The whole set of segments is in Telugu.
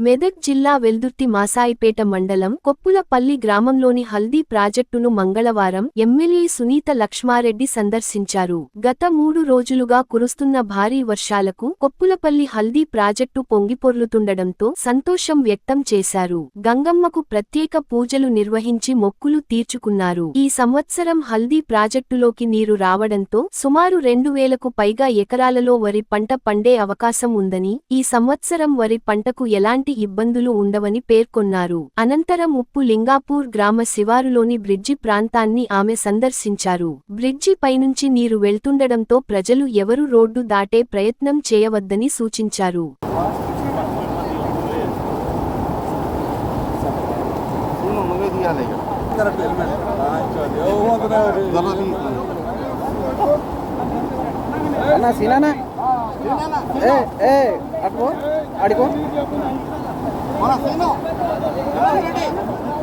మెదక్ జిల్లా వెల్దుర్తి మాసాయిపేట మండలం కొప్పులపల్లి గ్రామంలోని హల్దీ ప్రాజెక్టును మంగళవారం ఎమ్మెల్యే సునీత లక్ష్మారెడ్డి సందర్శించారు. గత 3 రోజులుగా కురుస్తున్న భారీ వర్షాలకు కొప్పులపల్లి హల్దీ ప్రాజెక్టు పొంగిపొర్లుతుండడంతో సంతోషం వ్యక్తం చేశారు. గంగమ్మకు ప్రత్యేక పూజలు నిర్వహించి మొక్కులు తీర్చుకున్నారు. ఈ సంవత్సరం హల్దీ ప్రాజెక్టులోకి నీరు రావడంతో సుమారు 2000కు పైగా ఎకరాలలో వరి పంట పండే అవకాశం ఉందని, ఈ సంవత్సరం వరి పంటకు ఎలాంటి ఇబ్బందులు ఉండవని పేర్కొన్నారు. అనంతరం ఉప్పు లింగాపూర్ గ్రామ శివారులోని బ్రిడ్జి ప్రాంతాన్ని ఆమె సందర్శించారు. బ్రిడ్జి పైనుంచి నీరు వెళ్తుండడంతో ప్రజలు ఎవరూ రోడ్డు దాటే ప్రయత్నం చేయవద్దని సూచించారు.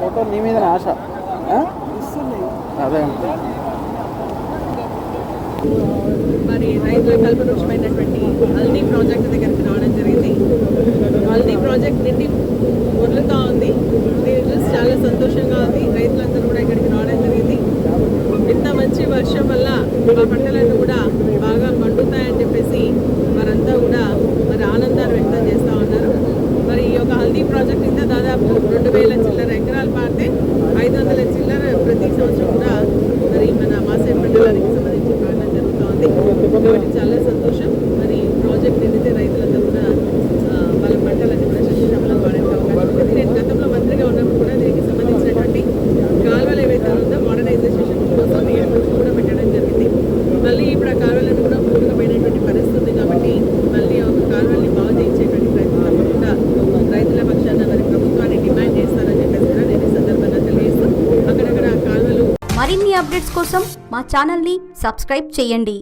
ఫోటో నీ మీద ఆశ అదే మరి రైతుల కల్పవృక్షమైనటువంటి హల్దీ ప్రాజెక్ట్ దగ్గరికి రావడం జరిగింది. హల్దీ ప్రాజెక్ట్ నిండి పొర్లుతూ ఉంది. దీన్ని చూసి చాలా సంతోషంగా ఉంది. రైతులందరూ కూడా ఇక్కడికి రావడం జరిగింది. ఇంత మంచి వర్షం వల్ల మా పంటలను కూడా బాగా పండుతాయని చెప్పేసి వారంతా కూడా మరి ఆనందాన్ని వ్యక్తం చేస్తూ ఉన్నారు. మరి ఈ యొక్క హల్దీ ప్రాజెక్ట్ ఇంత దాదాపు 2000 చిల్లర ఎకరాలు పారితే 500 చిల్లర ప్రతి సంవత్సరం కూడా మరి మన మాసేపేట మండలానికి సంబంధించి పాడడం జరుగుతోంది. కాబట్టి చాలా సంతోషం. మరి ప్రాజెక్ట్ నిండితే రైతులందరూ కూడా వాళ్ళ పంటలన్నీ కూడా శస్యశ్యామలం పాడడానికి అవకాశం ఉంది. నేను గతంలో మంత్రిగా ఉన్నప్పుడు కూడా దీనికి సంబంధించినటువంటి కాలువలు ఏవైతే ఉందో మోడర్నైజేషన్ కోసం ఏర్పాటు కూడా పెట్టడం జరిగింది. మళ్ళీ ఇప్పుడు ఆ కాలువలను కూడా పూర్తిపోయినటువంటి పరిస్థితి ఉంది. కాబట్టి మళ్ళీ ఒక కాలువల్ని బాగు చేయించేటువంటి ప్రయత్నం తప్పకుండా రైతుల పక్షాన మరి ప్రభుత్వాన్ని డిమాండ్ చేస్తారని చెప్పేసి కూడా నేను ఈ సందర్భంగా తెలియజేస్తూ అక్కడక్కడ కాలువలు మరిన్ని అప్డేట్స్ కోసం మా ఛానల్ని సబ్స్క్రైబ్ చేయండి.